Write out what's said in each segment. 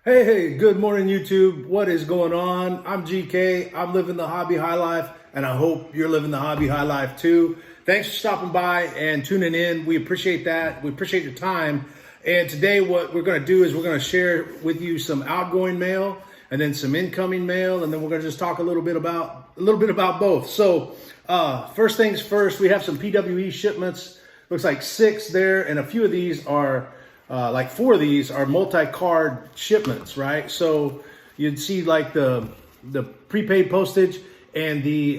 Hey, good morning, YouTube. What is going on? I'm GK. I'm living the hobby high life, and I hope you're living the hobby high life too. Thanks for stopping by and tuning in. We appreciate that. We appreciate your time. And today, what we're going to do is we're going to share with you some outgoing mail and then some incoming mail, and then we're going to just talk a little bit about both. So, first things first, we have some PWE shipments. Looks like 6 there, and a few of these are. Like 4 of these are multi-card shipments, right? So you'd see like the prepaid postage and the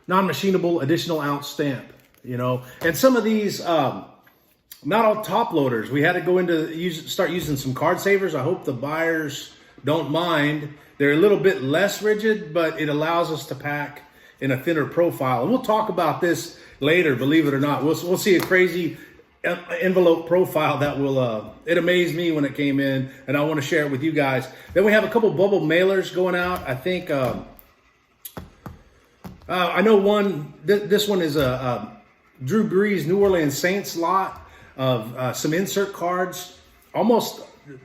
non-machinable additional ounce stamp, And some of these, not all top loaders. We had to go into start using some card savers. I hope the buyers don't mind. They're a little bit less rigid, but it allows us to pack in a thinner profile. And we'll talk about this later, believe it or not. We'll see a crazy envelope profile that will it amazed me when it came in, and I want to share it with you guys. Then we have a couple bubble mailers going out. I think I know one. This one is a Drew Brees New Orleans Saints lot of some insert cards, almost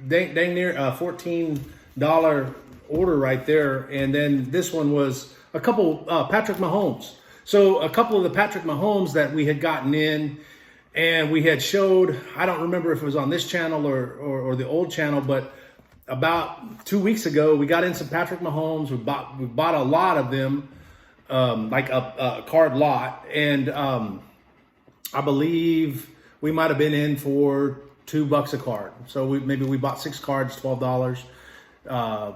dang near $14 order right there. And then this one was a couple Patrick Mahomes. So a couple of the Patrick Mahomes that we had gotten in. And we had showed, I don't remember if it was on this channel or the old channel, but about 2 weeks ago, we got in some Patrick Mahomes. We bought a lot of them, like a card lot. And I believe we might have been in for $2 a card. So maybe we bought 6 cards, $12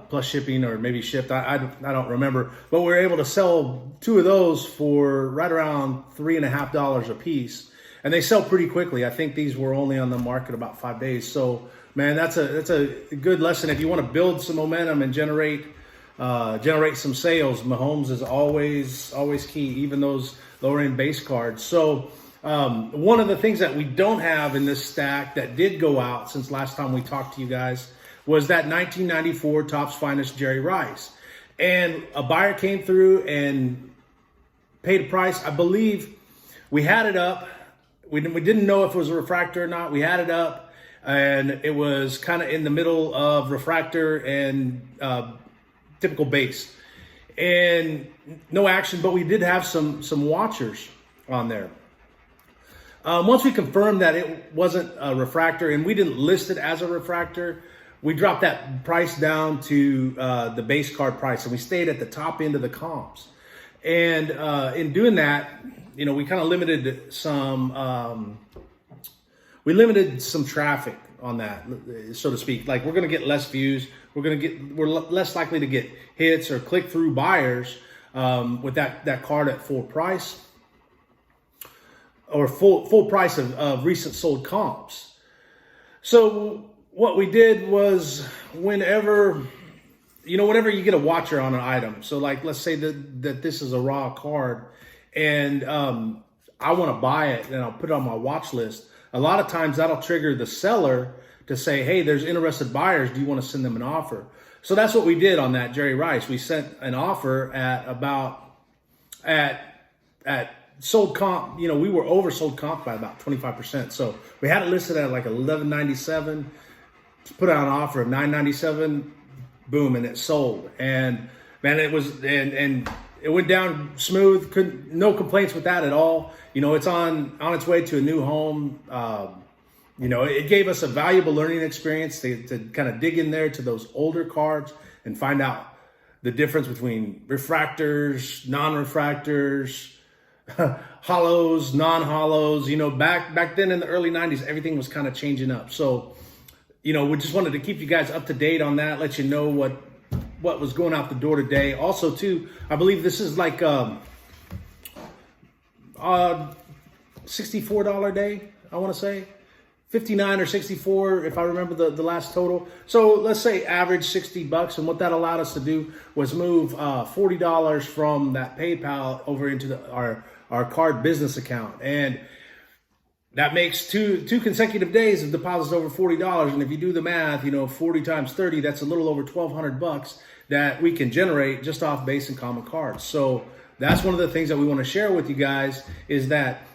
plus shipping, or maybe shipped. I don't remember. But we were able to sell 2 of those for right around $3.50 a piece. And they sell pretty quickly. I think these were only on the market about 5 days. So, man, that's a good lesson. If you want to build some momentum and generate some sales, Mahomes is always key, even those lower end base cards. So, one of the things that we don't have in this stack that did go out since last time we talked to you guys was that 1994 Topps Finest Jerry Rice. And a buyer came through and paid a price. I believe we had it up. We didn't know if it was a refractor or not. We had it up, and it was kind of in the middle of refractor and typical base. And no action, but we did have some watchers on there. Once we confirmed that it wasn't a refractor and we didn't list it as a refractor, we dropped that price down to the base card price, and we stayed at the top end of the comps. And in doing that, we kind of limited some traffic on that, so to speak. Like, we're going to get less views. We're less likely to get hits or click through buyers with that card at full price, or full price of recent sold comps. So what we did was, whenever you get a watcher on an item, so like let's say that this is a raw card, and I want to buy it and I'll put it on my watch list. A lot of times that'll trigger the seller to say, hey, there's interested buyers. Do you want to send them an offer? So that's what we did on that Jerry Rice. We sent an offer at sold comp. We were oversold comp by about 25%. So we had it listed at like $11.97, put out an offer of $9.97, boom, and it sold. And man, it was, and it went down smooth. No complaints with that at all. It's on its way to a new home. It gave us a valuable learning experience to kind of dig in there to those older cards and find out the difference between refractors, non-refractors, hollows, non-hollows. Back then in the early 90s, everything was kind of changing up. So, we just wanted to keep you guys up to date on that, let you know what was going out the door today. Also, too, I believe this is like $64 day, I want to say. 59 or 64, if I remember the last total. So let's say average $60, and what that allowed us to do was move $40 from that PayPal over into our card business account. And that makes two consecutive days of deposits over $40. And if you do the math, 40 times 30, that's a little over $1,200 that we can generate just off base and common cards. So that's one of the things that we want to share with you guys, is that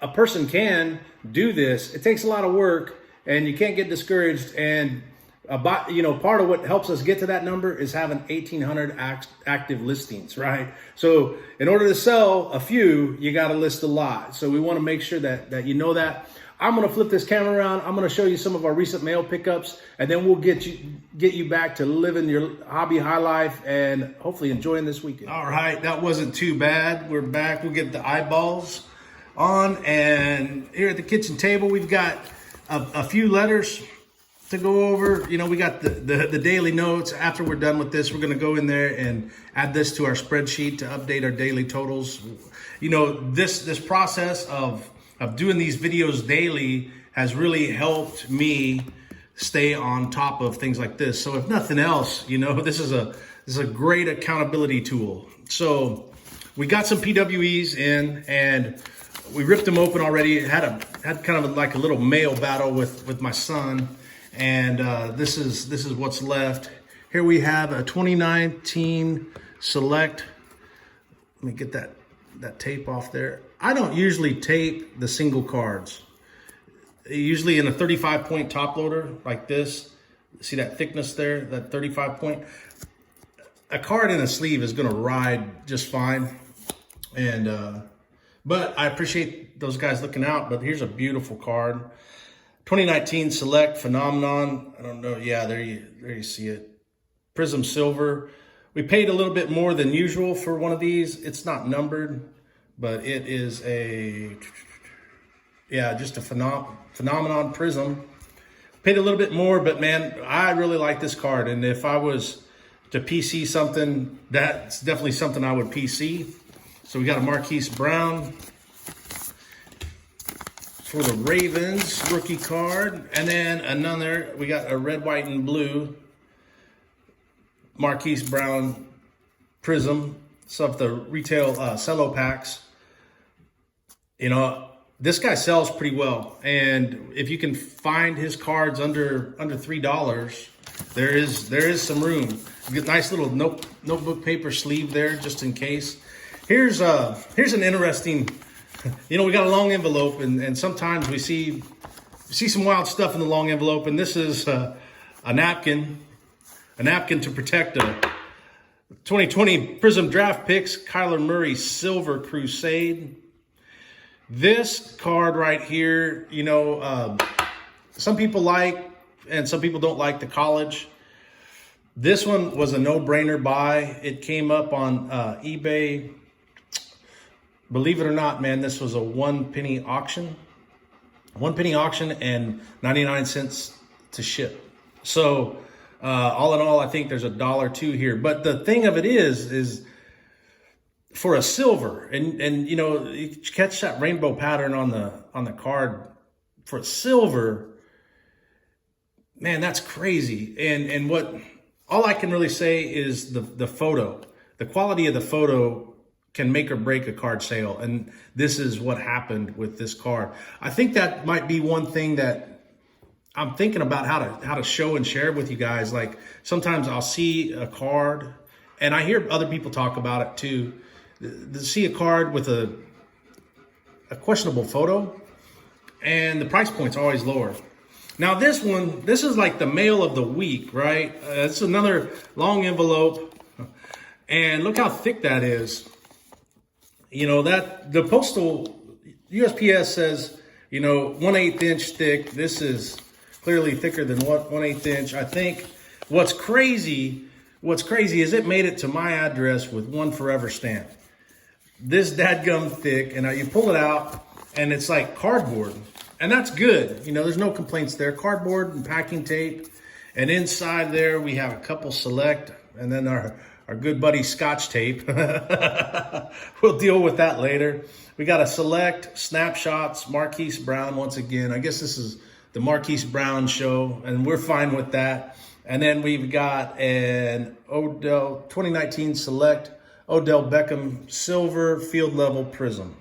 a person can do this. It takes a lot of work, and you can't get discouraged. And Part of what helps us get to that number is having 1,800 active listings, right? So in order to sell a few, you got to list a lot. So we want to make sure that you know that. I'm going to flip this camera around. I'm going to show you some of our recent mail pickups, and then we'll get you back to living your hobby high life and hopefully enjoying this weekend. All right, that wasn't too bad. We're back. We'll get the eyeballs on, and here at the kitchen table, we've got a few letters to go over. We got the daily notes. After we're done with this, we're going to go in there and add this to our spreadsheet to update our daily totals. This process of doing these videos daily has really helped me stay on top of things like this. So if nothing else, this is a great accountability tool. So we got some PWEs in, and we ripped them open already. Had kind of like a little mail battle with my son. And this is what's left. Here we have a 2019 Select. Let me get that tape off there. I don't usually tape the single cards. Usually in a 35 point top loader like this. See that thickness there, that 35 point? A card in a sleeve is gonna ride just fine. And but I appreciate those guys looking out. But here's a beautiful card. 2019 Select Phenomenon. I don't know. Yeah, there you see it. Prism Silver. We paid a little bit more than usual for one of these. It's not numbered, but it is just a Phenomenon Prism. Paid a little bit more, but man, I really like this card. And if I was to PC something, that's definitely something I would PC. So we got a Marquise Brown for the Ravens rookie card, and then another, we got a red, white, and blue Marquise Brown Prism. Some of the retail cello packs. This guy sells pretty well, and if you can find his cards under $3, there is some room. Get nice little notebook paper sleeve there just in case. Here's an interesting. We got a long envelope, and sometimes we see some wild stuff in the long envelope, and this is a napkin to protect a 2020 Prism Draft Picks Kyler Murray Silver Crusade. This card right here, some people like and some people don't like the college. This one was a no-brainer buy. It came up on eBay. Believe it or not, man, this was a 1 penny auction. 1 penny auction and 99 cents to ship. So all in all, I think there's $1.02 here. But the thing of it is for a silver, and you catch that rainbow pattern on the card for a silver, man, that's crazy. And what all I can really say is the photo, the quality of the photo can make or break a card sale. And this is what happened with this card. I think that might be one thing that I'm thinking about how to show and share with you guys. Like sometimes I'll see a card, and I hear other people talk about it too. To see a card with a questionable photo, and the price point's always lower. Now this is like the mail of the week, right? It's another long envelope, and look how thick that is. That the postal USPS says, 1/8 inch thick. This is clearly thicker than 1/8 inch. I think what's crazy is it made it to my address with one forever stamp. This dadgum thick, and you pull it out, and it's like cardboard, and that's good. There's no complaints there. Cardboard and packing tape, and inside there we have a couple Select, and then our good buddy Scotch tape. We'll deal with that later. We got a Select Snapshots Marquise Brown once again. I guess this is the Marquise Brown show, and we're fine with that. And then we've got an Odell 2019 Select Odell Beckham Silver Field Level Prism.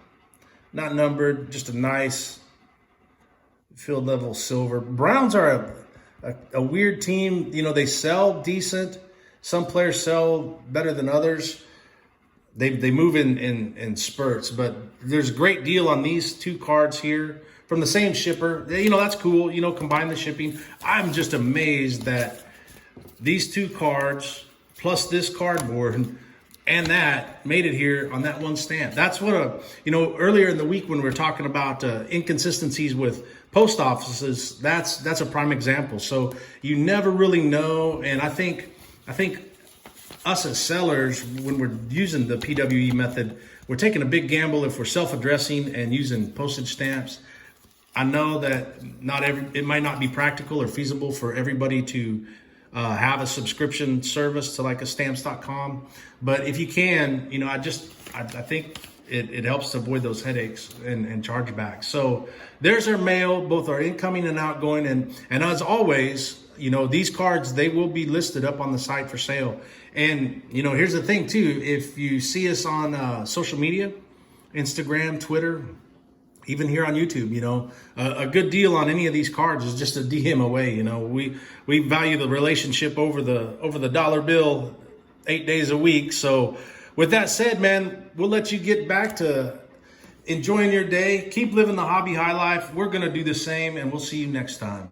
Not numbered, just a nice field level silver. Browns are a weird team. They sell decent. Some players sell better than others. They move in spurts, but there's a great deal on these two cards here from the same shipper. You know, that's cool. You know, combine the shipping. I'm just amazed that these two cards plus this cardboard and that made it here on that one stamp. That's what you know, earlier in the week when we were talking about inconsistencies with post offices, that's a prime example. So you never really know. And I think us as sellers, when we're using the PWE method, we're taking a big gamble if we're self-addressing and using postage stamps. I know that it might not be practical or feasible for everybody to have a subscription service to like a stamps.com. But if you can, you know, I think it helps to avoid those headaches and chargebacks. So there's our mail, both our incoming and outgoing. And as always, you know, these cards, they will be listed up on the site for sale. And, you know, here's the thing too, if you see us on social media, Instagram, Twitter, even here on YouTube, you know, a good deal on any of these cards is just a DM away. You know, we value the relationship over the dollar bill 8 days a week. So with that said, man, we'll let you get back to enjoying your day. Keep living the hobby high life. We're going to do the same, and we'll see you next time.